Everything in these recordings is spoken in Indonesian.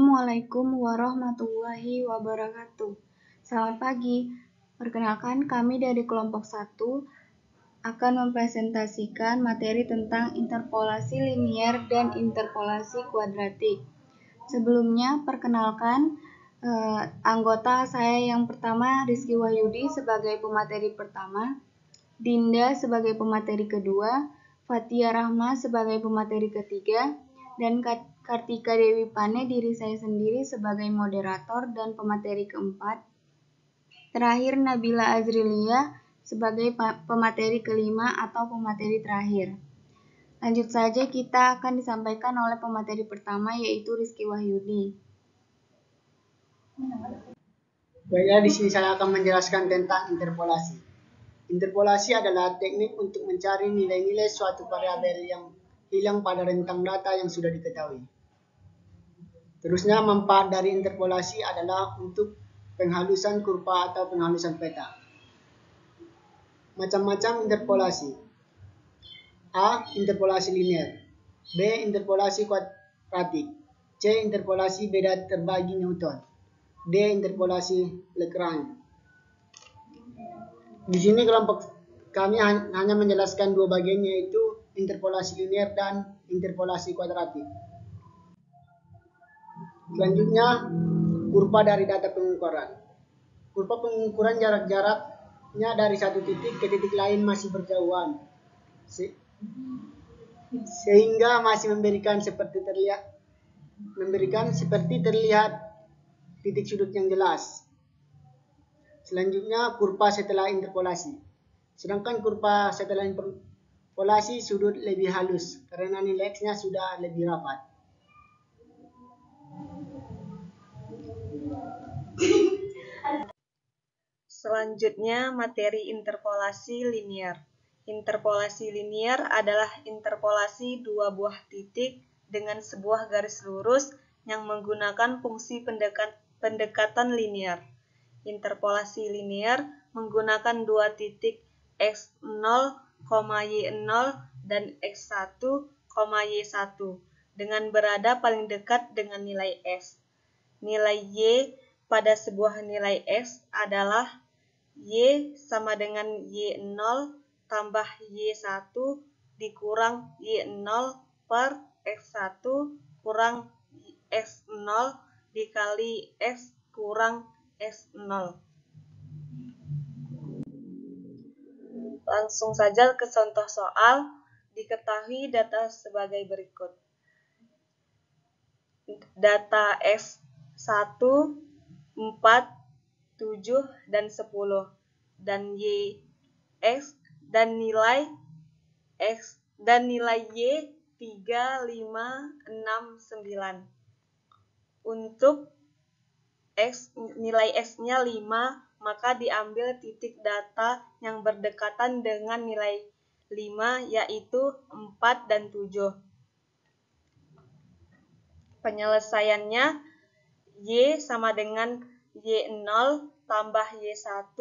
Assalamualaikum warahmatullahi wabarakatuh. Selamat pagi. Perkenalkan, kami dari kelompok 1 akan mempresentasikan materi tentang interpolasi linier dan interpolasi kuadratik. Sebelumnya, perkenalkan anggota saya yang pertama, Rizky Wahyudi sebagai pemateri pertama, Dinda sebagai pemateri kedua, Fatia Rahma sebagai pemateri ketiga, dan Kartika Dewi Pane diri saya sendiri sebagai moderator dan pemateri keempat. Terakhir Nabila Azrilia sebagai pemateri kelima atau pemateri terakhir. Lanjut saja, kita akan disampaikan oleh pemateri pertama yaitu Rizky Wahyudi. Baiklah, di sini saya akan menjelaskan tentang interpolasi. Interpolasi adalah teknik untuk mencari nilai-nilai suatu variabel yang hilang pada rentang data yang sudah diketahui. Terusnya, manfaat dari interpolasi adalah untuk penghalusan kurva atau penghalusan peta. Macam-macam interpolasi. A. Interpolasi linear. B. Interpolasi kuadratik. C. Interpolasi beda terbagi Newton. D. Interpolasi Lagrange. Di sini kelompok kami hanya menjelaskan dua bagian, yaitu interpolasi linear dan interpolasi kuadratik. Selanjutnya, kurva dari data pengukuran. Kurva pengukuran jarak-jaraknya dari satu titik ke titik lain masih berjauhan, sehingga masih memberikan seperti terlihat titik sudut yang jelas. Selanjutnya, kurva setelah interpolasi. Sedangkan kurva setelah interpolasi sudut lebih halus karena nilai X-nya sudah lebih rapat. Selanjutnya, materi interpolasi linier. Interpolasi linier adalah interpolasi dua buah titik dengan sebuah garis lurus yang menggunakan fungsi pendekatan linier. Interpolasi linier menggunakan dua titik x0, y0 dan x1, y1 dengan berada paling dekat dengan nilai x. Nilai y pada sebuah nilai x adalah y sama dengan y0 tambah y1 dikurang y0 per x1 kurang x0 dikali x kurang x0. Langsung saja ke contoh soal. Diketahui data sebagai berikut. Data x1, 4, 7, dan 10, dan y(x) dan nilai x dan nilai y 3, 5, 6, 9. Untuk x, nilai x-nya 5, maka diambil titik data yang berdekatan dengan nilai 5, yaitu 4 dan 7. Penyelesaiannya, y sama dengan y0 tambah y1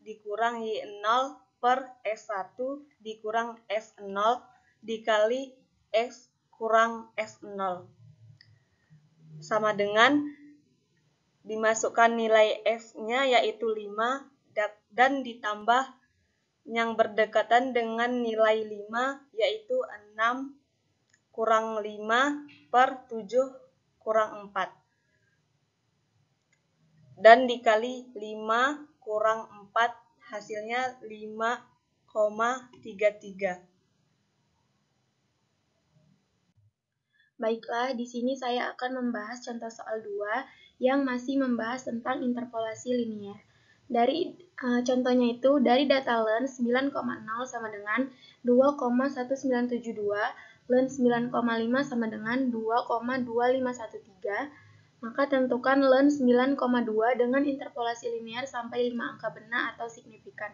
dikurang y0 per x1 dikurang x0 dikali x kurang x0. Sama dengan dimasukkan nilai x-nya yaitu 5 dan ditambah yang berdekatan dengan nilai 5 yaitu 6 kurang 5 per 7 kurang 4. Dan dikali 5 kurang 4 hasilnya 5,33. Baiklah, di sini saya akan membahas contoh soal 2 yang masih membahas tentang interpolasi linier. Dari contohnya itu, dari data len 9,0 sama dengan 2,1972, len 9,5 sama dengan 2,2513, maka tentukan len 9,2 dengan interpolasi linier sampai 5 angka benar atau signifikan.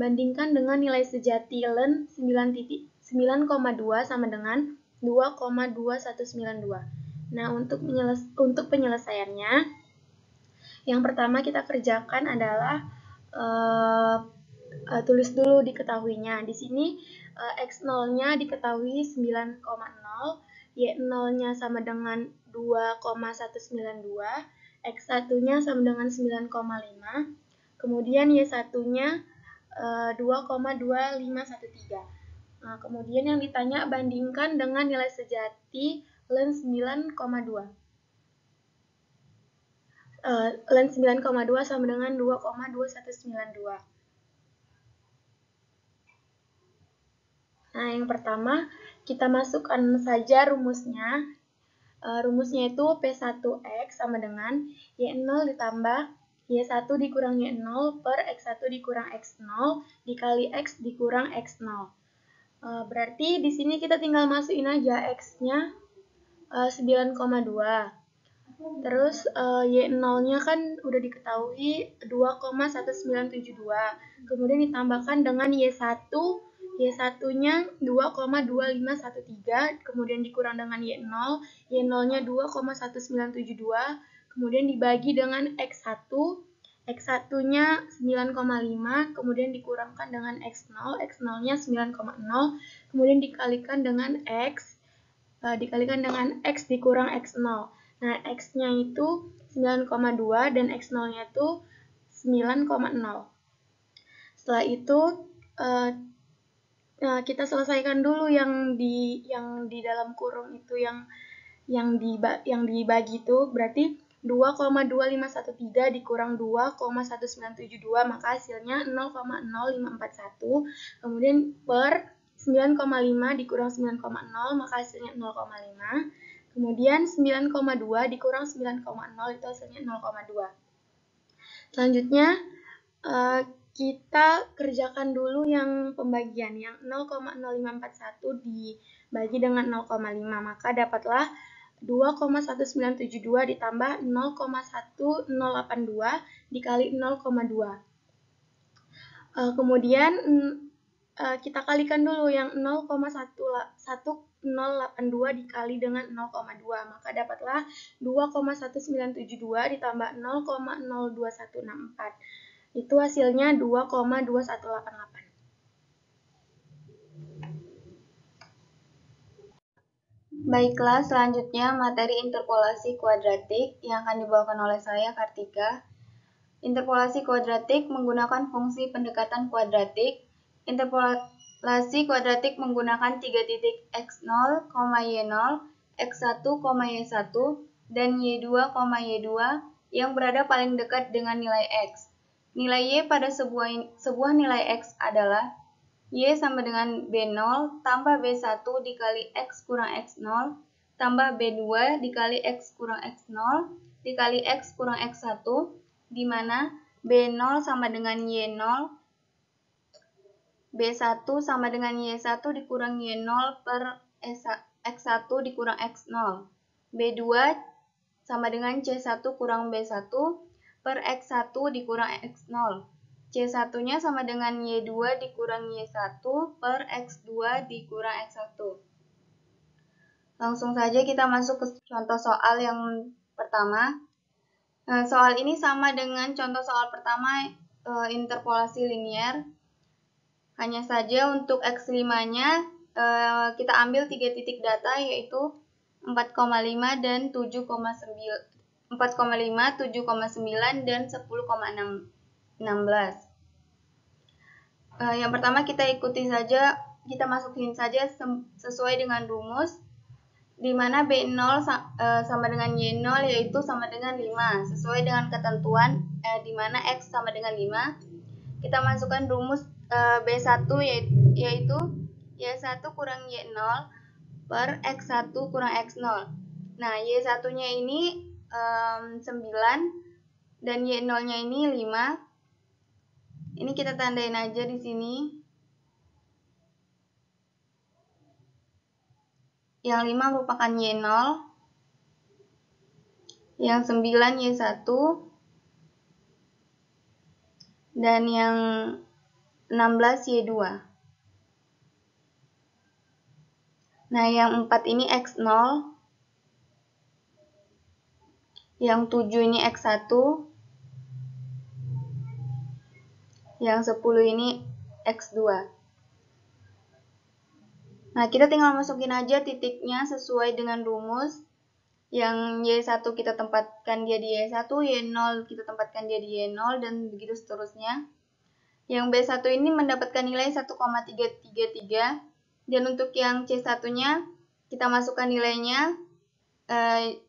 Bandingkan dengan nilai sejati len 9,2 sama dengan 2,2192. Nah, untuk penyelesaiannya, yang pertama kita kerjakan adalah tulis dulu diketahuinya. Di sini x0-nya diketahui 9,0, Y0-nya sama dengan 2,192, X1-nya sama dengan 9,5, kemudian Y1-nya 2,2513. Nah, kemudian yang ditanya bandingkan dengan nilai sejati ln 9,2. Ln 9,2 sama dengan 2,2192. Nah, yang pertama kita masukkan saja rumusnya. Rumusnya itu P1X sama dengan Y0 ditambah Y1 dikurang Y0 per X1 dikurang X0 dikali X dikurang X0. Berarti di sini kita tinggal masukin aja X-nya 9,2. Terus Y0-nya kan udah diketahui 2,1972. Kemudian ditambahkan dengan Y1. Y1-nya 2,2513. Kemudian dikurang dengan Y0. Y0-nya 2,1972. Kemudian dibagi dengan X1. X1-nya 9,5, kemudian dikurangkan dengan X0, X0-nya 9,0, kemudian dikalikan dengan X dikurang X0. Nah, X-nya itu 9,2 dan X0-nya itu 9,0. Setelah itu, kita selesaikan dulu yang di dalam kurung itu yang dibagi itu, berarti 2,2513 dikurang 2,1972, maka hasilnya 0,0541. Kemudian per 9,5 dikurang 9,0, maka hasilnya 0,5. Kemudian 9,2 dikurang 9,0 itu hasilnya 0,2. Selanjutnya kita kerjakan dulu yang pembagian yang 0,0541 dibagi dengan 0,5, maka dapatlah 2,1972 ditambah 0,1082 dikali 0,2. Kemudian kita kalikan dulu yang 0,1082 dikali dengan 0,2, maka dapatlah 2,1972 ditambah 0,02164. Itu hasilnya 2,2188. Baiklah, selanjutnya materi interpolasi kuadratik yang akan dibawakan oleh saya, Kartika. Interpolasi kuadratik menggunakan fungsi pendekatan kuadratik. Interpolasi kuadratik menggunakan 3 titik x0, y0, x1, y1, dan y2, y2 yang berada paling dekat dengan nilai x. Nilai y pada sebuah nilai x adalah y sama dengan B0 tambah B1 dikali X kurang X0 tambah B2 dikali X kurang X0 dikali X kurang X1, di mana B0 sama dengan Y0, B1 sama dengan Y1 dikurang Y0 per X1 dikurang X0, B2 sama dengan C1 kurang B1 per X1 dikurang X0. C1-nya sama dengan Y2 dikurang Y1 per X2 dikurang X1. Langsung saja kita masuk ke contoh soal yang pertama. Soal ini sama dengan contoh soal pertama interpolasi linier. Hanya saja untuk X5-nya kita ambil 3 titik data yaitu 4,5 dan 7,9 dan 10,16. Yang pertama kita masukin saja sesuai dengan rumus, di mana B0 sama dengan Y0 yaitu sama dengan 5. Sesuai dengan ketentuan di mana X sama dengan 5, kita masukkan rumus B1 yaitu Y1 kurang Y0 per X1 kurang X0. Nah, Y1-nya ini 9 dan Y0-nya ini 5. Ini kita tandain aja di sini. Yang 5 merupakan Y0, yang 9 Y1, dan yang 16 Y2. Nah, yang 4 ini X0, yang 7 ini X1, yang 10 ini X2. Nah, kita tinggal masukin aja titiknya sesuai dengan rumus. Yang Y1 kita tempatkan dia di Y1, Y0 kita tempatkan dia di Y0, dan begitu seterusnya. Yang B1 ini mendapatkan nilai 1,333, dan untuk yang C1-nya kita masukkan nilainya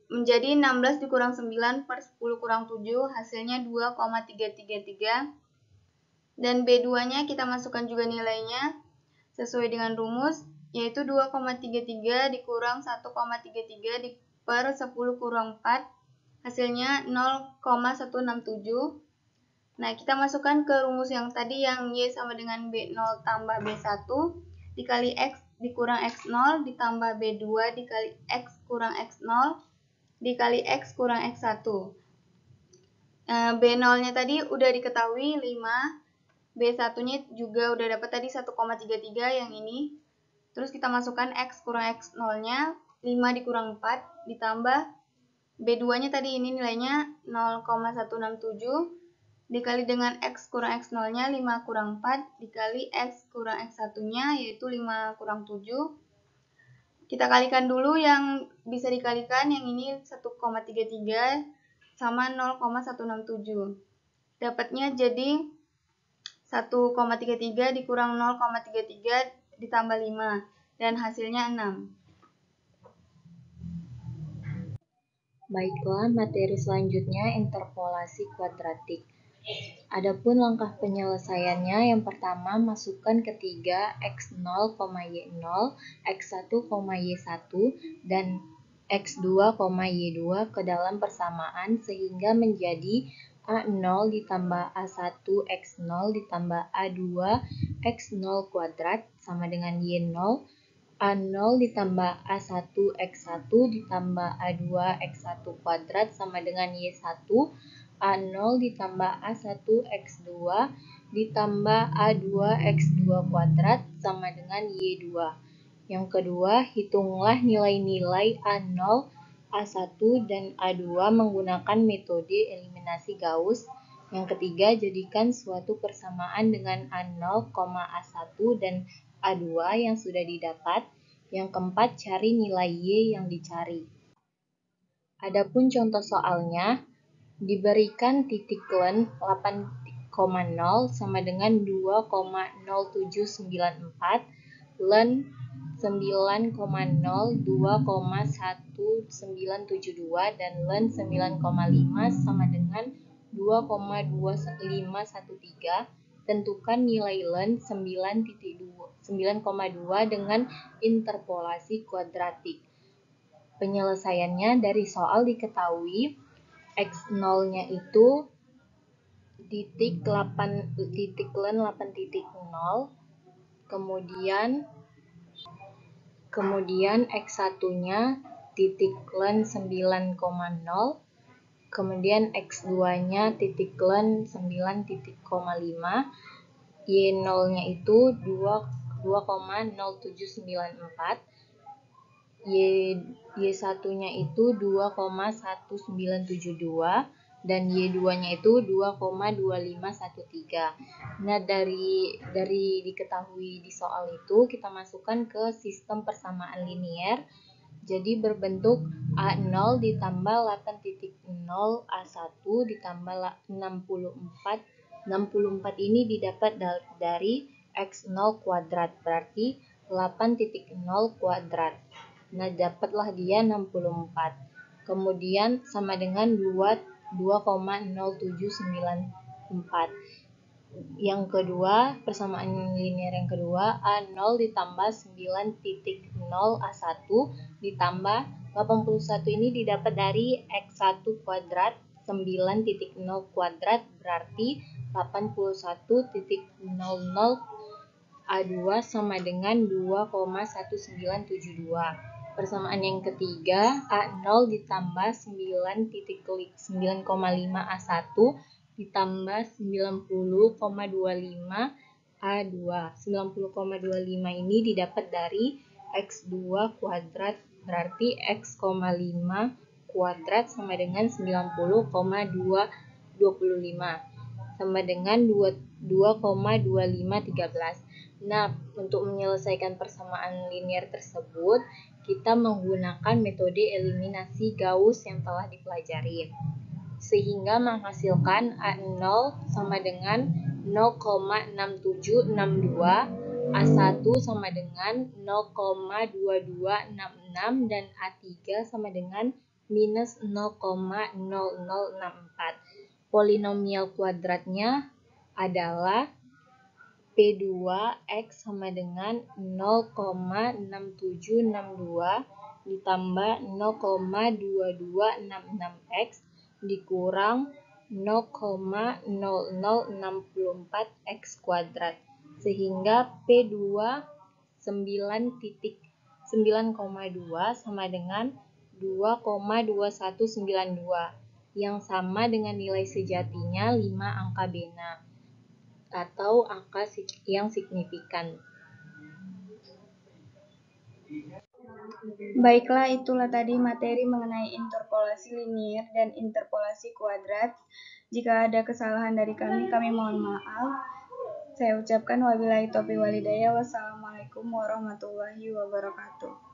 menjadi 16 dikurang 9 per 10 kurang 7, hasilnya 2,333. Dan B2-nya kita masukkan juga nilainya sesuai dengan rumus, yaitu 2,33 dikurang 1,33 per 10 kurang 4, hasilnya 0,167. Nah, kita masukkan ke rumus yang tadi yang Y sama dengan B0 tambah B1 dikali X dikurang X0 ditambah B2 dikali X kurang X0 dikali X kurang X1. B0-nya tadi udah diketahui 5, B1-nya juga udah dapat tadi 1,33 yang ini. Terus kita masukkan X kurang X0-nya, 5 dikurang 4, ditambah B2-nya tadi ini nilainya 0,167, dikali dengan X kurang X0-nya 5 kurang 4, dikali X kurang X1-nya yaitu 5 kurang 7. Kita kalikan dulu yang bisa dikalikan, yang ini 1,33 sama 0,167. Dapatnya jadi 1,33 dikurang 0,33 ditambah 5, dan hasilnya 6. Baiklah, materi selanjutnya interpolasi kuadratik. Adapun langkah penyelesaiannya, yang pertama masukkan ketiga X0, Y0, X1, Y1, dan X2, Y2 ke dalam persamaan sehingga menjadi A0 ditambah A1 X0 ditambah A2 X0 kuadrat sama dengan Y0, A0 ditambah A1 X1 ditambah A2 X1 kuadrat sama dengan Y1, A0 ditambah A1 X2 ditambah A2 X2 kuadrat sama dengan Y2. Yang kedua, hitunglah nilai-nilai A0, A1, dan A2 menggunakan metode eliminasi Gauss. Yang ketiga, jadikan suatu persamaan dengan A0, A1, dan A2 yang sudah didapat. Yang keempat, cari nilai Y yang dicari. Adapun contoh soalnya, diberikan titik len 8,0 sama dengan 2,0794, len 9,0 2,1972, dan len 9,5 sama dengan 2,2513. Tentukan nilai len 9,2 dengan interpolasi kuadratik. Penyelesaiannya dari soal diketahui X0-nya itu titik len 8.0, kemudian X1-nya titik len 9,0, kemudian X2-nya titik len 9,5, Y0-nya itu 2,0794, Y1-nya itu 2,1972, dan Y2-nya itu 2,2513. Nah, dari diketahui di soal itu, kita masukkan ke sistem persamaan linier. Jadi berbentuk A0 ditambah 8.0 A1 ditambah 64. 64 ini didapat dari X0 kuadrat, berarti 8.0 kuadrat. Nah, dapatlah dia 64. Kemudian sama dengan 2,0794. Yang kedua, persamaan linier yang kedua, A0 ditambah 9.0 A1 ditambah 81 ini didapat dari X1 kuadrat 9.0 kuadrat, berarti 81.00 A2 sama dengan 2,1972. Persamaan yang ketiga, A0 ditambah 9,5 A1 ditambah 90,25 A2. 90,25 ini didapat dari X2 kuadrat, berarti X,5 kuadrat sama dengan 90,225. sama dengan 2,2513. Nah, untuk menyelesaikan persamaan linier tersebut, kita menggunakan metode eliminasi Gauss yang telah dipelajari, sehingga menghasilkan A0 sama dengan 0,6762, A1 sama dengan 0,2266, dan A3 sama dengan minus 0,0064. Polinomial kuadratnya adalah P2X sama dengan 0,6762 ditambah 0,2266X dikurang 0,0064X kuadrat, sehingga P2 9,2 sama dengan 2,2192 yang sama dengan nilai sejatinya 5 angka bena atau angka yang signifikan. Baiklah, itulah tadi materi mengenai interpolasi linier dan interpolasi kuadrat. Jika ada kesalahan dari kami mohon maaf. Saya ucapkan wabillahi taufiq walhidayah. Wassalamualaikum warahmatullahi wabarakatuh.